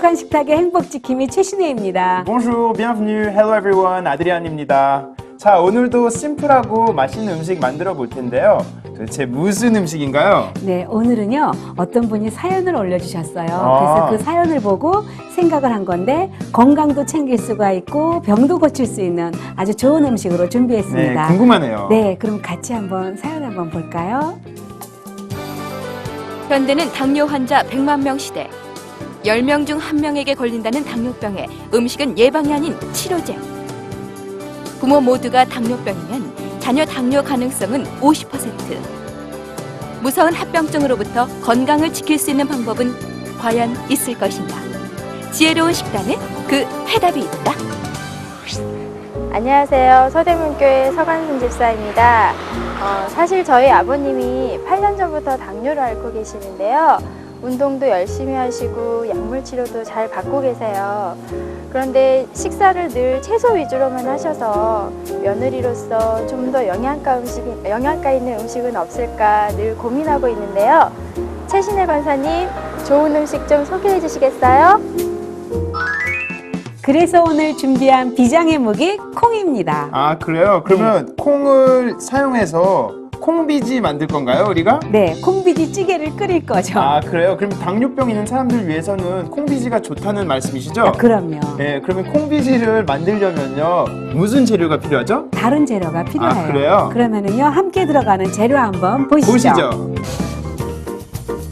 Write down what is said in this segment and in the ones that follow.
행복한 식탁의 행복지킴이 최신혜입니다. Bonjour, bienvenue, hello everyone, 아드리안입니다. 자, 오늘도 심플하고 맛있는 음식 만들어 볼 텐데요. 도대체 무슨 음식인가요? 네, 오늘은요 어떤 분이 사연을 올려주셨어요. 그래서 그 사연을 보고 생각을 한 건데 건강도 챙길 수가 있고 병도 고칠 수 있는 아주 좋은 음식으로 준비했습니다. 네, 궁금하네요. 네, 그럼 같이 한번 사연 한번 볼까요? 현대는 당뇨 환자 100만 명 시대. 10명 중 1명에게 걸린다는 당뇨병에 음식은 예방이 아닌 치료제. 부모 모두가 당뇨병이면 자녀 당뇨 가능성은 50%. 무서운 합병증으로부터 건강을 지킬 수 있는 방법은 과연 있을 것인가? 지혜로운 식단에 그 해답이 있다. 안녕하세요. 서대문교회 서관순 집사입니다. 사실 저희 아버님이 8년 전부터 당뇨를 앓고 계시는데요. 운동도 열심히 하시고 약물 치료도 잘 받고 계세요. 그런데 식사를 늘 채소 위주로만 하셔서 며느리로서 좀 더 영양가 있는 음식은 없을까 늘 고민하고 있는데요. 최신혜 권사님, 좋은 음식 좀 소개해 주시겠어요? 그래서 오늘 준비한 비장의 무기 콩입니다. 아, 그래요? 그러면 콩을 사용해서 콩비지 만들 건가요, 우리가? 네, 콩비지 찌개를 끓일 거죠. 아, 그래요? 그럼 당뇨병 있는 사람들 위해서는 콩비지가 좋다는 말씀이시죠? 아, 그럼요. 네, 그러면 콩비지를 만들려면요 무슨 재료가 필요하죠? 다른 재료가 필요해요. 아, 그래요? 그러면은요 함께 들어가는 재료 한번 보시죠.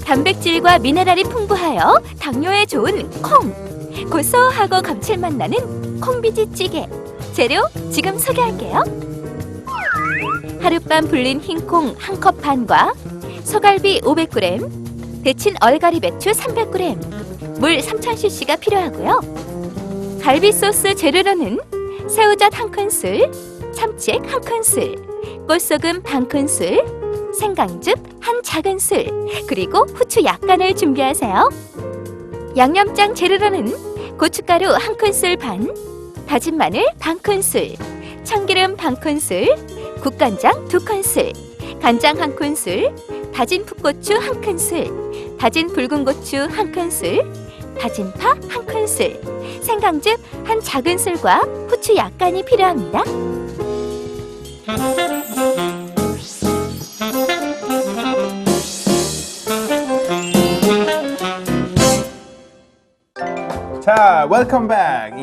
단백질과 미네랄이 풍부하여 당뇨에 좋은 콩. 고소하고 감칠맛 나는 콩비지 찌개. 재료 지금 소개할게요. 하룻밤 불린 흰콩 1컵 반과 소갈비 500g, 데친 얼갈이 배추 300g, 물 3000cc가 필요하고요. 갈비 소스 재료로는 새우젓 1큰술, 참치액 1큰술, 꽃소금 반큰술, 생강즙 1작은술, 그리고 후추 약간을 준비하세요. 양념장 재료로는 고춧가루 1큰술 반, 다진 마늘 반큰술, 참기름 반큰술, 국간장 2큰술, 간장 1큰술, 다진 풋고추 1큰술, 다진 붉은 고추 1큰술, 다진 파 1큰술, 생강즙 1작은술과 후추 약간이 필요합니다. 자, 웰컴 백.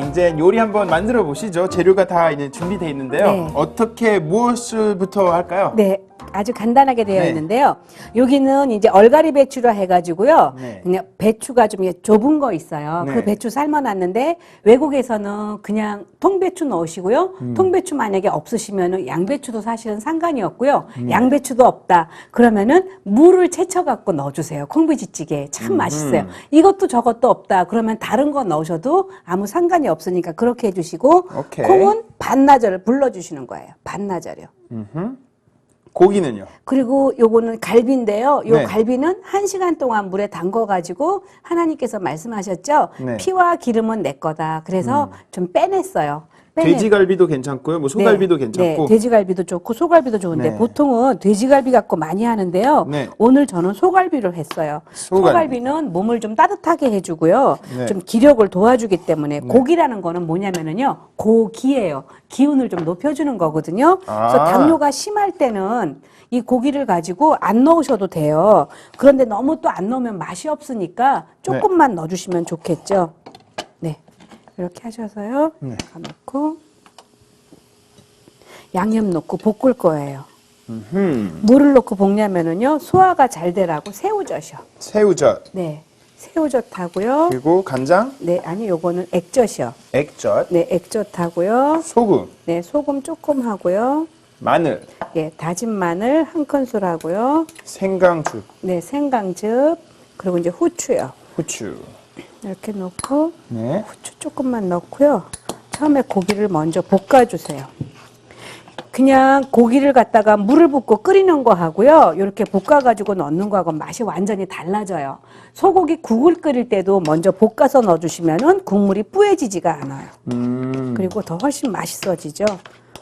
이제 요리 한번 만들어 보시죠. 재료가 다 이제 준비되어 있는데요. 네. 어떻게 무엇을부터 할까요? 네, 아주 간단하게 되어 네. 있는데요. 여기는 이제 얼갈이 배추로 해가지고요. 네. 그냥 배추가 좀 좁은 거 있어요. 네. 그 배추 삶아놨는데 외국에서는 그냥 통배추 넣으시고요. 통배추 만약에 없으시면은 양배추도 사실은 상관이 없고요. 양배추도 없다. 그러면은 물을 채쳐갖고 넣어주세요. 콩비지찌개 참 맛있어요. 이것도 저것도 없다. 그러면 다른 거 넣으셔도 아무 상관이 없으니까 그렇게 해주시고 오케이. 콩은 반나절을 불러주시는 거예요. 반나절이요. 고기는요? 그리고 요거는 갈비인데요. 요 네. 갈비는 1시간 동안 물에 담궈가지고 하나님께서 말씀하셨죠. 네. 피와 기름은 내 거다. 그래서 좀 빼냈어요. 빼내- 돼지갈비도 괜찮고요. 뭐 소갈비도 네, 괜찮고. 네, 돼지갈비도 좋고 소갈비도 좋은데 네. 보통은 돼지갈비 갖고 많이 하는데요. 네. 오늘 저는 소갈비를 했어요. 소갈비. 소갈비는 몸을 좀 따뜻하게 해주고요. 네. 좀 기력을 도와주기 때문에 고기라는 거는 뭐냐면은요. 고기예요. 기운을 좀 높여주는 거거든요. 그래서 아. 당뇨가 심할 때는 이 고기를 가지고 안 넣으셔도 돼요. 그런데 너무 또 안 넣으면 맛이 없으니까 조금만 넣어주시면 좋겠죠. 네. 이렇게 하셔서요. 넣고 양념 넣고 볶을 거예요. 물을 넣고 볶냐면은요 소화가 잘 되라고 새우젓이요. 새우젓, 네, 새우젓하고요. 그리고 간장, 네, 아니 요거는 액젓이요. 액젓, 네, 액젓하고요. 소금, 네, 소금 조금 하고요. 마늘, 예, 다진 마늘 1큰술 하고요. 생강즙, 네, 생강즙 그리고 이제 후추요. 후추. 이렇게 넣고 네. 후추 조금만 넣고요. 처음에 고기를 먼저 볶아주세요. 그냥 고기를 갖다가 물을 붓고 끓이는 거 하고요. 이렇게 볶아가지고 넣는 거하고 맛이 완전히 달라져요. 소고기 국을 끓일 때도 먼저 볶아서 넣어주시면은 국물이 뿌얘지지가 않아요. 그리고 더 훨씬 맛있어지죠.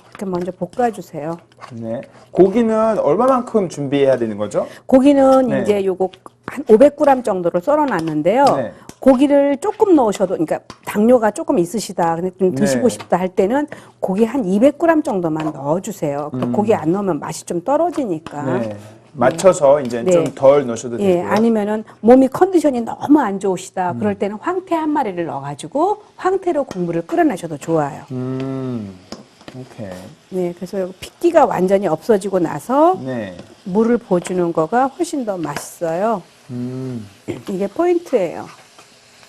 이렇게 먼저 볶아주세요. 네. 고기는 얼마만큼 준비해야 되는 거죠? 고기는 네. 이제 요거 한 500g 정도를 썰어놨는데요. 네. 고기를 조금 넣으셔도, 그러니까 당뇨가 조금 있으시다, 근데 좀 드시고 네. 싶다 할 때는 고기 한 200g 정도만 넣어주세요. 또 고기 안 넣으면 맛이 좀 떨어지니까. 네. 맞춰서 이제 네. 좀 덜 넣으셔도 예, 되고요. 아니면은 몸이 컨디션이 너무 안 좋으시다. 그럴 때는 황태 한 마리를 넣어가지고 황태로 국물을 끓여내셔도 좋아요. 오케이. 네, 그래서 핏기가 완전히 없어지고 나서 네. 물을 부어주는 거가 훨씬 더 맛있어요. 이게 포인트예요.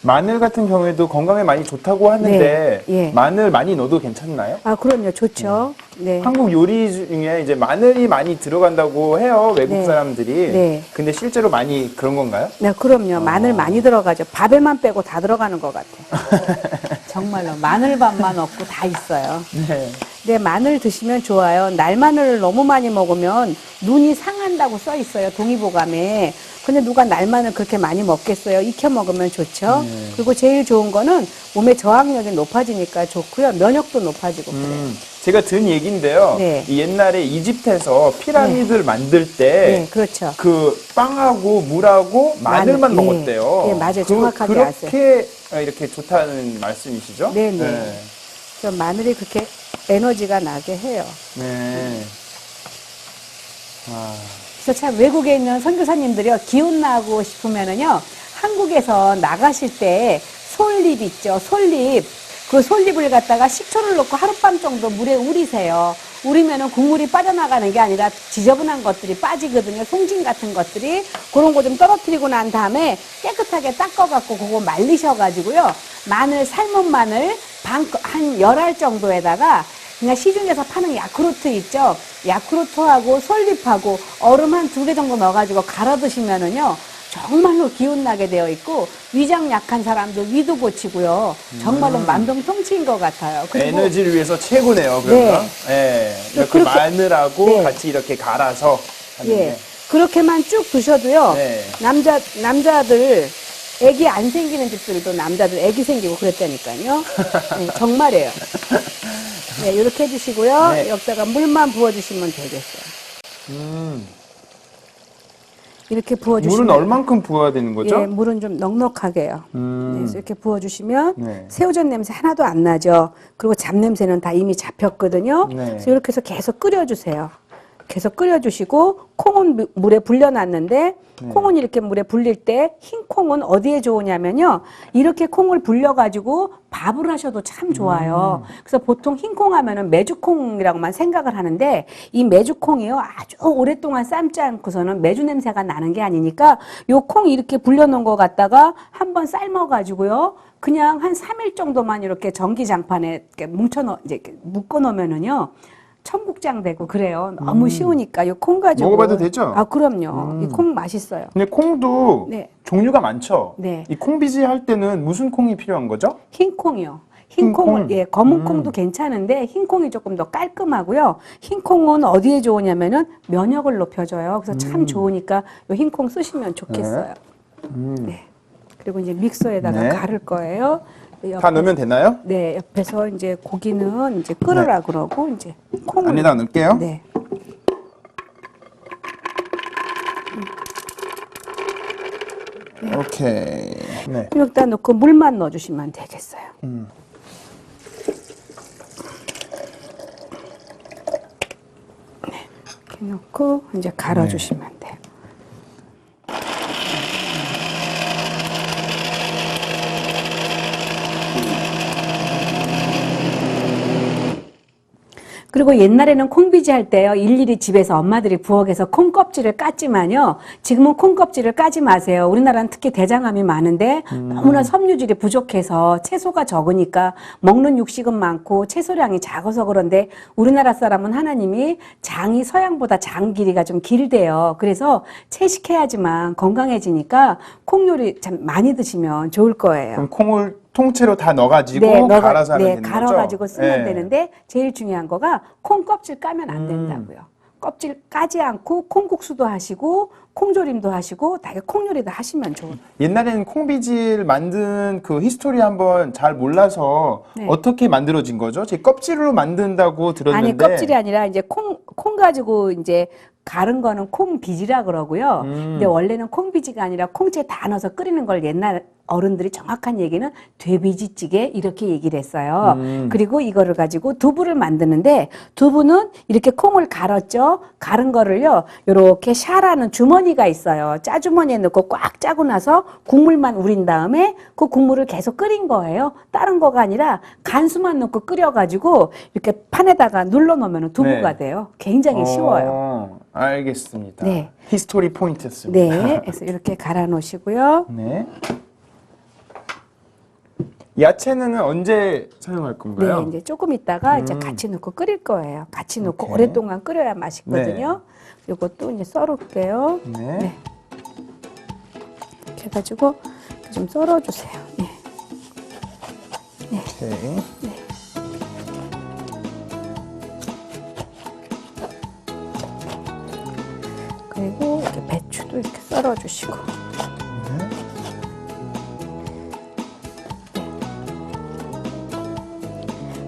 마늘 같은 경우에도 건강에 많이 좋다고 하는데 네, 예. 마늘 많이 넣어도 괜찮나요? 아, 그럼요. 좋죠. 네. 한국 요리 중에 이제 마늘이 많이 들어간다고 해요, 외국 네. 사람들이. 네. 근데 실제로 많이 그런 건가요? 네, 그럼요. 마늘 많이 들어가죠. 밥에만 빼고 다 들어가는 것 같아요. 정말로 마늘밥만 없고 다 있어요. 네. 네, 마늘 드시면 좋아요. 날마늘을 너무 많이 먹으면 눈이 상한다고 써 있어요. 동의보감에. 근데 누가 날마늘 그렇게 많이 먹겠어요? 익혀 먹으면 좋죠. 그리고 제일 좋은 거는 몸의 저항력이 높아지니까 좋고요. 면역도 높아지고 그래요. 제가 든 얘기인데요. 네. 이 옛날에 이집트에서 피라미드를 만들 때 네, 그렇죠. 그 빵하고 물하고 마늘만 마늘, 예. 먹었대요. 예, 맞아요. 정확하게 그렇게 이렇게 좋다는 말씀이시죠? 네, 네. 그래서 마늘이 그렇게 에너지가 나게 해요. 네. 아, 그래서 참 외국에 있는 선교사님들이요, 기운 나고 싶으면은요, 한국에서 나가실 때 솔잎 있죠, 솔잎. 그 솔잎을 갖다가 식초를 넣고 하룻밤 정도 물에 우리세요. 우리면은 국물이 빠져나가는 게 아니라 지저분한 것들이 빠지거든요. 송진 같은 것들이. 그런 거 좀 떨어뜨리고 난 다음에 깨끗하게 닦아갖고 그거 말리셔가지고요. 마늘, 삶은 마늘 한 10알 정도에다가 그냥 시중에서 파는 야쿠르트 있죠. 야쿠르트하고 솔잎하고 얼음 한 2개 정도 넣어가지고 갈아 드시면은요. 정말로 기운나게 되어 있고 위장 약한 사람들 위도 고치고요. 정말로 만병통치인 것 같아요. 그리고 에너지를 위해서 최고네요, 그러면. 네. 이렇게 그렇게- 마늘하고 네. 같이 이렇게 갈아서 하는 예, 게. 그렇게만 쭉 드셔도요. 네. 남자들 애기 안 생기는 집들도 남자들 애기 생기고 그랬다니까요. 네, 정말이에요. 네, 이렇게 해주시고요. 네. 여기다가 물만 부어주시면 되겠어요. 이렇게 부어주시면 물은 얼만큼 부어야 되는 거죠? 예, 물은 좀 넉넉하게요. 네, 그래서 이렇게 부어주시면 네. 새우젓 냄새 하나도 안 나죠. 그리고 잡냄새는 다 이미 잡혔거든요. 네. 그래서 이렇게 해서 계속 끓여주세요. 계속 끓여주시고 콩은 물에 불려놨는데 콩은 이렇게 물에 불릴 때 흰 콩은 어디에 좋으냐면요. 이렇게 콩을 불려가지고 밥을 하셔도 참 좋아요. 그래서 보통 흰 콩 하면은 메주콩이라고만 생각을 하는데 이 메주콩이요. 아주 오랫동안 삶지 않고서는 메주 냄새가 나는 게 아니니까 요 콩 이렇게 불려놓은 거 갖다가 한번 삶아가지고요. 그냥 한 3일 정도만 이렇게 전기장판에 이렇게 묶어 놓으면은요. 청국장 되고 그래요. 너무 쉬우니까 이 콩 가지고 먹어봐도 되죠? 아, 그럼요. 이 콩 맛있어요. 근데 콩도 네. 종류가 많죠? 네. 이 콩비지 할 때는 무슨 콩이 필요한 거죠? 흰 콩이요. 흰 흰 콩을 콩? 예, 검은 콩도 괜찮은데 흰 콩이 조금 더 깔끔하고요. 흰 콩은 어디에 좋으냐면은 면역을 높여줘요. 그래서 참 좋으니까 이 흰 콩 쓰시면 좋겠어요. 네. 그리고 이제 믹서에다가 네. 갈을 거예요. 다 넣으면 되나요? 네, 옆에서 이제 고기는 이제 끓으라 그러고 이제 콩을 안에다 넣을게요. 네. 오케이. 네. 여기다 넣고 물만 넣어주시면 되겠어요. 네, 이렇게 넣고 이제 갈아주시면 돼요. 그리고 옛날에는 콩비지 할 때요, 일일이 집에서 엄마들이 부엌에서 콩 껍질을 깠지만요, 지금은 콩 껍질을 까지 마세요. 우리나라는 특히 대장암이 많은데 너무나 섬유질이 부족해서 채소가 적으니까 먹는 육식은 많고 채소량이 작아서 그런데 우리나라 사람은 하나님이 장이 서양보다 장 길이가 좀 길대요. 그래서 채식해야지만 건강해지니까 콩 요리 참 많이 드시면 좋을 거예요. 그럼 콩을 통째로 다 넣어가지고 갈아서 하면 되는 거죠? 갈아가지고 쓰면 네. 되는데 제일 중요한 거가 콩 껍질 까면 안 된다고요. 껍질 까지 않고 콩국수도 하시고 콩조림도 하시고 다 콩 요리도 하시면 좋은. 옛날에는 콩비지를 만든 그 히스토리 한번 잘 몰라서 네. 어떻게 만들어진 거죠? 제 껍질로 만든다고 들었는데 아니 껍질이 아니라 이제 콩 가지고 이제 가른 거는 콩비지라 그러고요. 근데 원래는 콩비지가 아니라 콩채 다 넣어서 끓이는 걸 옛날 어른들이 정확한 얘기는 돼비지찌개 이렇게 얘기를 했어요. 그리고 이거를 가지고 두부를 만드는데 두부는 이렇게 콩을 갈았죠. 갈은 거를요. 요렇게 샤라는 주머니가 있어요. 짜주머니에 넣고 꽉 짜고 나서 국물만 우린 다음에 그 국물을 계속 끓인 거예요. 다른 거가 아니라 간수만 넣고 끓여가지고 이렇게 판에다가 눌러 놓으면 두부가 네. 돼요. 굉장히 쉬워요. 알겠습니다. 네. 히스토리 포인트였습니다. 네. 그래서 이렇게 갈아 놓으시고요. 네. 야채는 언제 사용할 건가요? 네, 이제 조금 있다가 이제 같이 넣고 끓일 거예요. 같이 넣고 오케이. 오랫동안 끓여야 맛있거든요. 요것도 이제 썰을게요. 네. 이렇게 해가지고 좀 썰어주세요. 네. 오케이. 그리고 이렇게 배추도 이렇게 썰어주시고.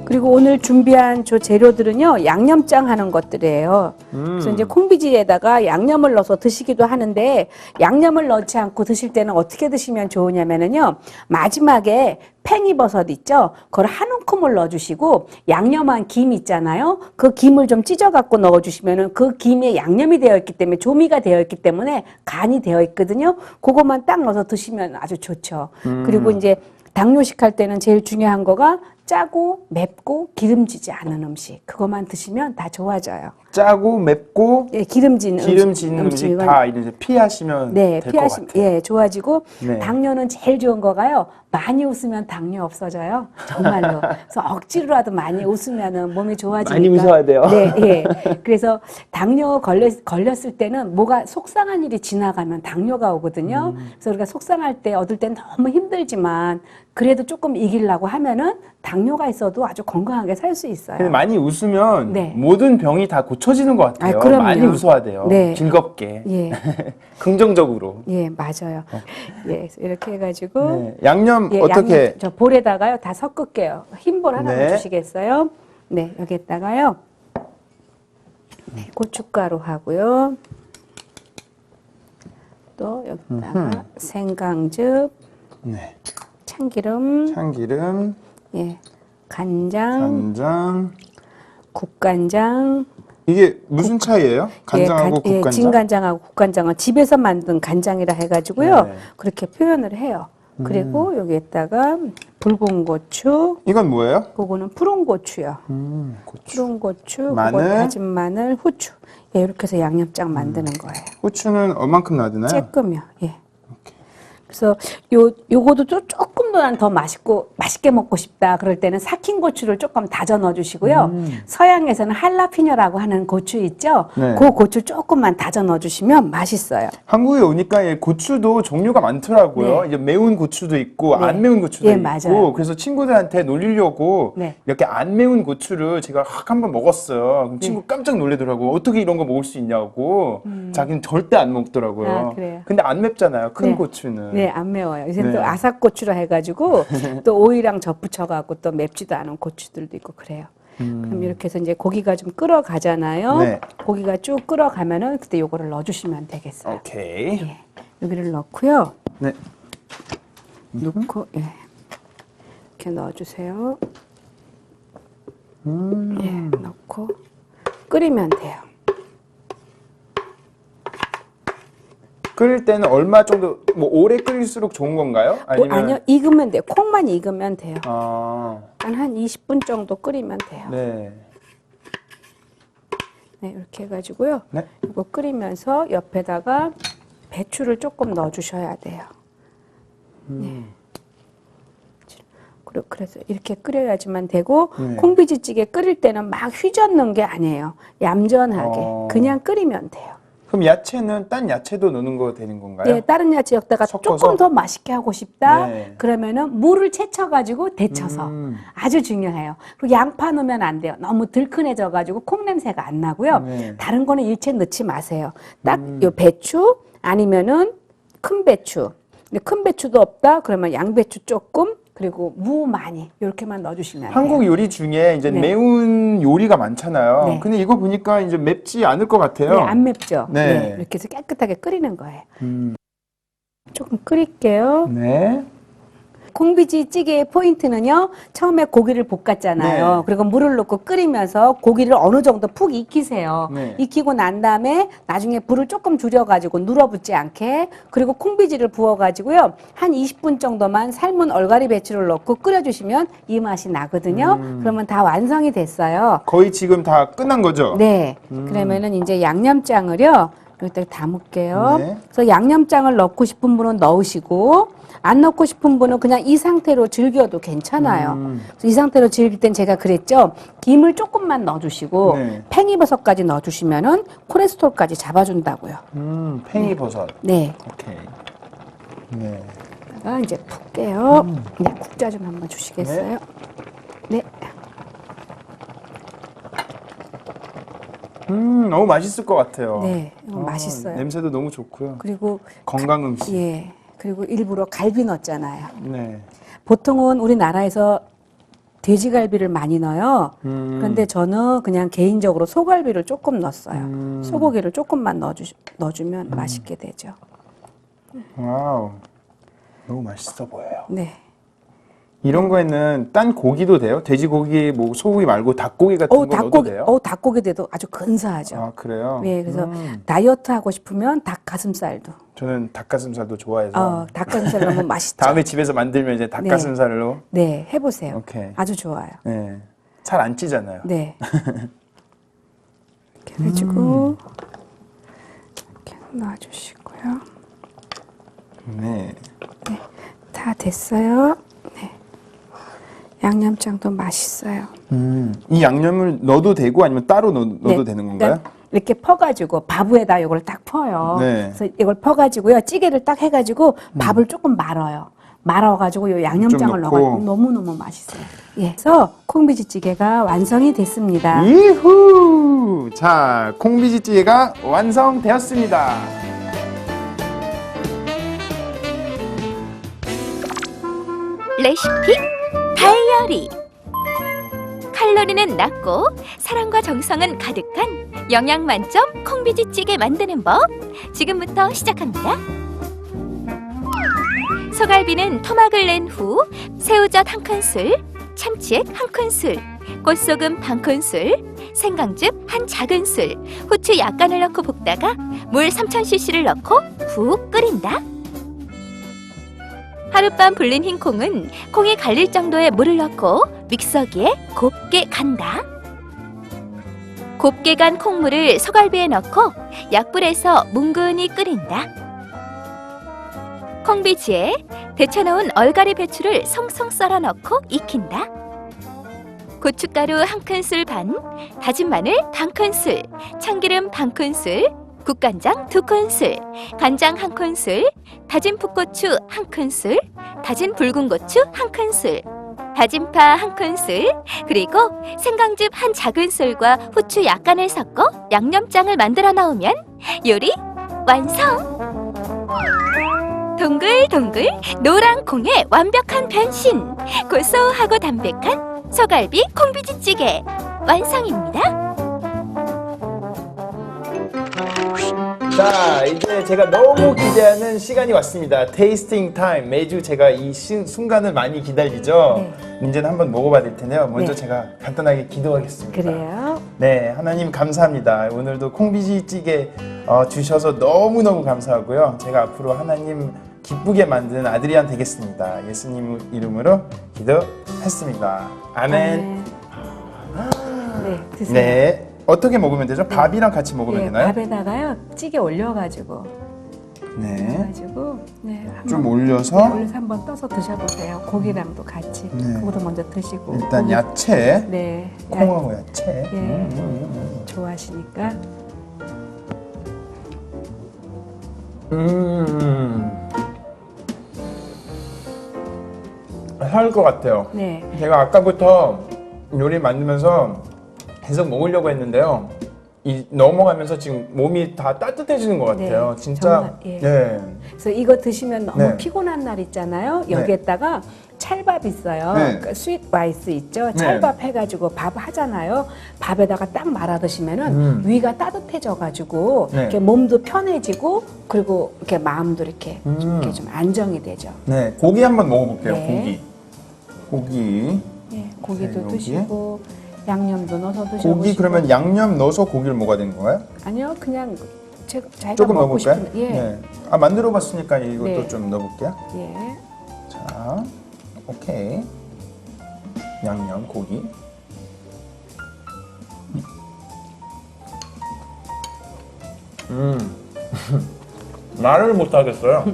그리고 오늘 준비한 저 재료들은요, 양념장 하는 것들이에요. 그래서 이제 콩비지에다가 양념을 넣어서 드시기도 하는데, 양념을 넣지 않고 드실 때는 어떻게 드시면 좋으냐면은요, 마지막에 팽이버섯 있죠? 그걸 한 움큼을 넣어주시고, 양념한 김 있잖아요? 그 김을 좀 찢어갖고 넣어주시면은 그 김에 양념이 되어 있기 때문에, 조미가 되어 있기 때문에 간이 되어 있거든요? 그것만 딱 넣어서 드시면 아주 좋죠. 그리고 이제 당뇨식 할 때는 제일 중요한 거가 짜고 맵고 기름지지 않은 음식. 그것만 드시면 다 좋아져요. 짜고 맵고 예, 기름진 음식 이건 다 이제 피하시면 네, 될 것 같아요. 예, 좋아지고 네. 당뇨는 제일 좋은 거가요. 많이 웃으면 당뇨 없어져요. 정말로. 그래서 억지로라도 많이 웃으면은 몸이 좋아지니까. 많이 웃어야 돼요. 네, 예. 그래서 당뇨 걸렸을 때는 뭐가 속상한 일이 지나가면 당뇨가 오거든요. 그래서 우리가 속상할 때 얻을 땐 너무 힘들지만 그래도 조금 이기려고 하면은 당뇨가 있어도 아주 건강하게 살 수 있어요. 근데 많이 웃으면 네. 모든 병이 다 고쳐지는 것 같아요. 아, 그럼요. 많이 웃어야 돼요. 네. 즐겁게. 예. 긍정적으로. 예, 맞아요. 예, 그래서 이렇게 해가지고 네. 양념 예, 어떻게? 양념 저 볼에다가요 다 섞을게요. 흰볼 하나 네. 넣어주시겠어요? 네, 여기에다가요. 네, 고춧가루 하고요. 또 여기다가 생강즙, 네. 참기름, 참기름, 예, 간장, 간장. 국간장. 이게 무슨 차이예요? 간장하고 예, 국간장? 진간장하고 국간장은 집에서 만든 간장이라 해가지고요. 네. 그렇게 표현을 해요. 그리고 여기에다가 붉은 고추, 이건 뭐예요? 그거는 푸른 고추요. 고추. 푸른 고추, 마늘. 그거 다진 마늘, 후추. 예, 이렇게 해서 양념장 만드는 거예요. 후추는 얼만큼 놔두나요? 쬐끔요. 예. 그래서 요거도 조금 더 맛있게 먹고 싶다. 그럴 때는 삭힌 고추를 조금 다져 넣어주시고요. 서양에서는 할라피뇨라고 하는 고추 있죠? 네. 그 고추 조금만 다져 넣어주시면 맛있어요. 한국에 오니까 이 고추도 종류가 많더라고요. 네. 이제 매운 고추도 있고 네. 안 매운 고추도 예, 있고 맞아요. 그래서 친구들한테 놀리려고 네. 이렇게 안 매운 고추를 제가 한번 먹었어요. 그럼 친구 깜짝 놀래더라고요. 어떻게 이런 거 먹을 수 있냐고. 자기는 절대 안 먹더라고요. 아, 그래요? 근데 안 맵잖아요. 큰 네. 고추는. 네, 안 매워요. 요새 네. 또 아삭고추라 해가지고 또 오이랑 접붙여갖고 또 맵지도 않은 고추들도 있고 그래요. 그럼 이렇게 해서 이제 고기가 좀 끓어가잖아요. 네. 고기가 쭉 끓어가면은 그때 요거를 넣어주시면 되겠어요. 오케이. 예. 여기를 넣고요. 네. 넣고 예. 이렇게 넣어주세요. 예, 넣고 끓이면 돼요. 끓일 때는 얼마 정도 뭐 오래 끓일수록 좋은 건가요? 아니요, 익으면 돼요. 콩만 익으면 돼요. 아, 한 20분 정도 끓이면 돼요. 네. 네, 이렇게 해가지고요. 네. 이거 끓이면서 옆에다가 배추를 조금 넣어주셔야 돼요. 네. 그래서 이렇게 끓여야지만 되고 네. 콩비지찌개 끓일 때는 막 휘젓는 게 아니에요. 얌전하게 그냥 끓이면 돼요. 그럼 야채는 딴 야채도 넣는 거 되는 건가요? 네, 다른 야채 여기다가 섞어서? 조금 더 맛있게 하고 싶다. 네. 그러면은 물을 채쳐가지고 데쳐서 아주 중요해요. 그리고 양파 넣으면 안 돼요. 너무 들큰해져가지고 콩 냄새가 안 나고요. 네. 다른 거는 일체 넣지 마세요. 딱 요 배추 아니면은 큰 배추. 근데 큰 배추도 없다. 그러면 양배추 조금 그리고 무 많이 이렇게만 넣어주시면 돼요. 한국 요리 중에 이제 네. 매운 요리가 많잖아요. 네. 근데 이거 보니까 이제 맵지 않을 것 같아요. 네, 안 맵죠? 네. 네. 이렇게 해서 깨끗하게 끓이는 거예요. 조금 끓일게요. 네. 콩비지 찌개의 포인트는요, 처음에 고기를 볶았잖아요. 네. 그리고 물을 넣고 끓이면서 고기를 어느 정도 푹 익히세요. 네. 익히고 난 다음에 나중에 불을 조금 줄여가지고 눌어붙지 않게, 그리고 콩비지를 부어가지고요, 한 20분 정도만 삶은 얼갈이 배추를 넣고 끓여주시면 이 맛이 나거든요. 그러면 다 완성이 됐어요. 거의 지금 다 끝난 거죠? 네. 그러면은 이제 양념장을요, 여기다 담을게요. 네. 그래서 양념장을 넣고 싶은 분은 넣으시고, 안 넣고 싶은 분은 그냥 이 상태로 즐겨도 괜찮아요. 그래서 이 상태로 즐길 땐 제가 그랬죠. 김을 조금만 넣어주시고, 네. 팽이버섯까지 넣어주시면은 콜레스테롤까지 잡아준다고요. 팽이버섯. 네. 오케이. 네. 그러니까 이제 푹 깨요. 네, 국자 좀 한번 주시겠어요? 네. 너무 맛있을 것 같아요. 네. 이거 맛있어요. 냄새도 너무 좋고요. 그리고, 건강 음식. 예. 그리고 일부러 갈비 넣었잖아요. 네. 보통은 우리나라에서 돼지갈비를 많이 넣어요. 그런데 저는 그냥 개인적으로 소갈비를 조금 넣었어요. 소고기를 조금만 넣어주면 맛있게 되죠. 와우. 너무 맛있어 보여요. 네. 이런 거에는 딴 고기도 돼요? 돼지고기, 뭐 소고기 말고 닭고기 같은 거 넣어도 돼요? 닭고기도 아주 근사하죠. 아, 그래요? 네, 그래서 다이어트 하고 싶으면 닭가슴살도. 저는 닭가슴살도 좋아해서 닭가슴살 너무 맛있죠. 다음에 집에서 만들면 이제 닭가슴살로 네, 해보세요. 오케이. 아주 좋아요. 네. 잘 안 찌잖아요. 네. 이렇게 해가지고 이렇게 놔주시고요. 네. 다 됐어요. 네. 양념장도 맛있어요. 이 양념을 넣어도 되고 아니면 따로 넣어도 네. 되는 건가요? 그러니까 이렇게 퍼가지고 밥에다 이걸 딱 퍼요. 네. 그래서 이걸 퍼가지고요. 찌개를 딱 해가지고 밥을 조금 말아요. 말아가지고 요 양념장을 좀 넣고. 넣어가지고 너무너무 맛있어요. 예. 그래서 콩비지찌개가 완성이 됐습니다. 이후! 자, 콩비지찌개가 완성되었습니다. 레시피 다이어리. 칼로리는 낮고 사랑과 정성은 가득한 영양 만점 콩비지찌개 만드는 법 지금부터 시작합니다. 소갈비는 토막을 낸 후 새우젓 1큰술, 참치액 1큰술, 꽃소금 반큰술, 생강즙 1작은술, 후추 약간을 넣고 볶다가 물 3000cc를 넣고 푹 끓인다. 하룻밤 불린 흰 콩은 콩이 갈릴 정도의 물을 넣고 믹서기에 곱게 간다. 곱게 간 콩물을 소갈비에 넣고 약불에서 뭉근히 끓인다. 콩비지에 데쳐놓은 얼갈이 배추를 송송 썰어 넣고 익힌다. 고춧가루 1큰술 반, 다진 마늘 반큰술, 참기름 반큰술, 국간장 2큰술, 간장 1큰술, 다진 풋고추 1큰술, 다진 붉은 고추 1큰술, 다진 파 1큰술, 그리고 생강즙 1작은술과 후추 약간을 섞어 양념장을 만들어 넣으면 요리 완성! 동글동글 노란 콩의 완벽한 변신! 고소하고 담백한 소갈비 콩비지찌개 완성입니다. 자, 이제 제가 너무 기대하는 시간이 왔습니다. 테이스팅 타임. 매주 제가 이 순간을 많이 기다리죠. 네. 이제는 한번 먹어봐야 될 텐데요. 먼저 네. 제가 간단하게 기도하겠습니다. 그래요. 네, 하나님 감사합니다. 오늘도 콩비지찌개 주셔서 너무너무 감사하고요. 제가 앞으로 하나님 기쁘게 만드는 아드리안 되겠습니다. 예수님 이름으로 기도했습니다. 아멘. 네, 드세요. 네. 어떻게 먹으면 되죠? 밥이랑 같이 먹으면 예, 되나요? 밥에다가요 찌개 올려가지고 네. 네, 좀 한번 올려서 올려서 한번 떠서 드셔보세요. 고기랑도 같이. 네. 그거도 먼저 드시고. 일단 고기- 야채, 네, 콩하고 야채. 예. 좋아하시니까. 살 것 같아요. 네, 제가 아까부터 요리 만들면서 계속 먹으려고 했는데요. 넘어가면서 지금 몸이 다 따뜻해지는 것 같아요. 네, 진짜. 정말, 예. 네. 그래서 이거 드시면 너무 네. 피곤한 날 있잖아요. 여기에다가 찰밥 있어요. 네. 그러니까 스윗 라이스 있죠. 네. 찰밥 해가지고 밥 하잖아요. 밥에다가 딱 말아 드시면은 위가 따뜻해져가지고 네. 이렇게 몸도 편해지고 그리고 이렇게 마음도 이렇게 좀 안정이 되죠. 네, 고기 한번 먹어볼게요. 네. 고기. 예, 고기도 네, 여기에. 드시고 양념도 넣어서 드셔보시고. 고기 그러면 양념 넣어서 고기를 먹어야 되는 거예요? 아니요, 그냥 자기가 조금 먹고 넣어볼까요? 싶은. 예, 네. 아, 만들어봤으니까 이것도 네. 좀 넣어볼게요. 예. 자, 오케이. 양념 고기. 말을 못 하겠어요.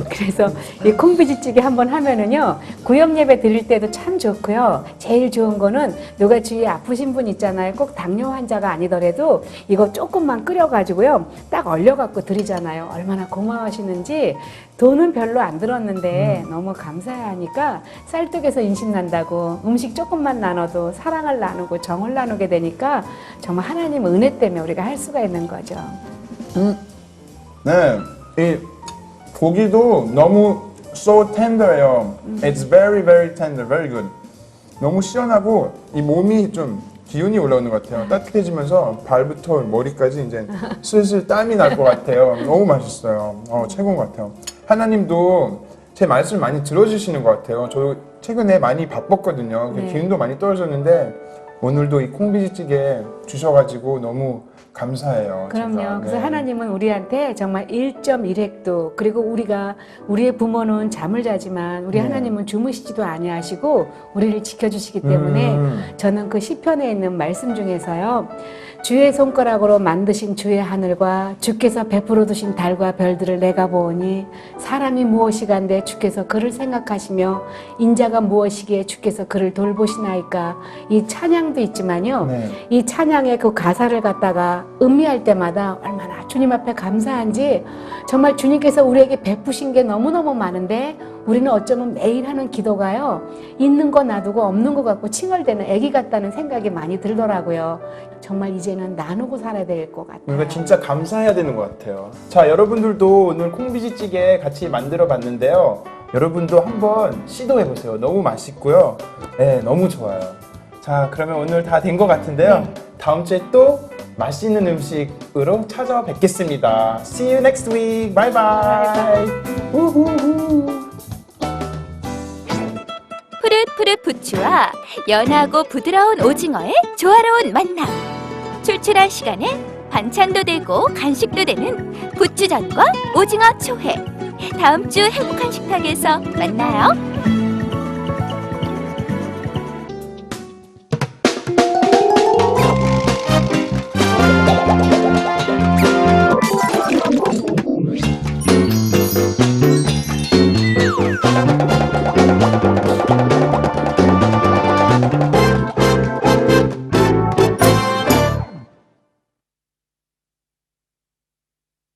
그래서 이 콩비지찌개 한번 하면은요, 구역 예배 드릴 때도 참 좋고요. 제일 좋은 거는 누가 주위에 아프신 분 있잖아요. 꼭 당뇨 환자가 아니더라도 이거 조금만 끓여가지고요, 딱 얼려갖고 드리잖아요. 얼마나 고마워하시는지. 돈은 별로 안 들었는데 너무 감사해하니까 쌀떡에서 인신 난다고 음식 조금만 나눠도 사랑을 나누고 정을 나누게 되니까 정말 하나님 은혜 때문에 우리가 할 수가 있는 거죠. 네, 이 고기도 너무 so tender해요. It's very very tender, very good. 너무 시원하고 이 몸이 좀 기운이 올라오는 것 같아요. 따뜻해지면서 발부터 머리까지 이제 슬슬 땀이 날 것 같아요. 너무 맛있어요. 최고인 것 같아요. 하나님도 제 말씀을 많이 들어주시는 것 같아요. 저 최근에 많이 바빴거든요. 네. 기운도 많이 떨어졌는데 오늘도 이 콩비지찌개 주셔가지고 너무 감사해요. 그럼요. 제가. 그래서 네. 하나님은 우리한테 정말 1.1획도, 그리고 우리의 부모는 잠을 자지만 우리 네. 하나님은 주무시지도 아니하시고 우리를 지켜주시기 때문에 저는 그 시편에 있는 말씀 중에서요, 주의 손가락으로 만드신 주의 하늘과 주께서 베풀어 두신 달과 별들을 내가 보오니 사람이 무엇이간데 주께서 그를 생각하시며 인자가 무엇이기에 주께서 그를 돌보시나이까. 이 찬양도 있지만요, 네. 이 찬양의 그 가사를 갖다가 음미할 때마다 얼마나 주님 앞에 감사한지, 정말 주님께서 우리에게 베푸신 게 너무너무 많은데 우리는 어쩌면 매일 하는 기도가요, 있는 거 놔두고 없는 거 갖고 칭얼대는 애기 같다는 생각이 많이 들더라고요. 정말 이제는 나누고 살아야 될 것 같아요. 이거 진짜 감사해야 되는 것 같아요. 자, 여러분들도 오늘 콩비지찌개 같이 만들어 봤는데요. 여러분도 한번 시도해 보세요. 너무 맛있고요. 네, 너무 좋아요. 자, 그러면 오늘 다 된 것 같은데요. 네. 다음 주에 또 맛있는 음식으로 찾아뵙겠습니다. See you next week. Bye bye. 우후후. 푸릇푸릇 부추와 연하고 부드러운 오징어의 조화로운 만남. 출출한 시간에 반찬도 되고 간식도 되는 부추전과 오징어 초회. 다음 주 행복한 식탁에서 만나요.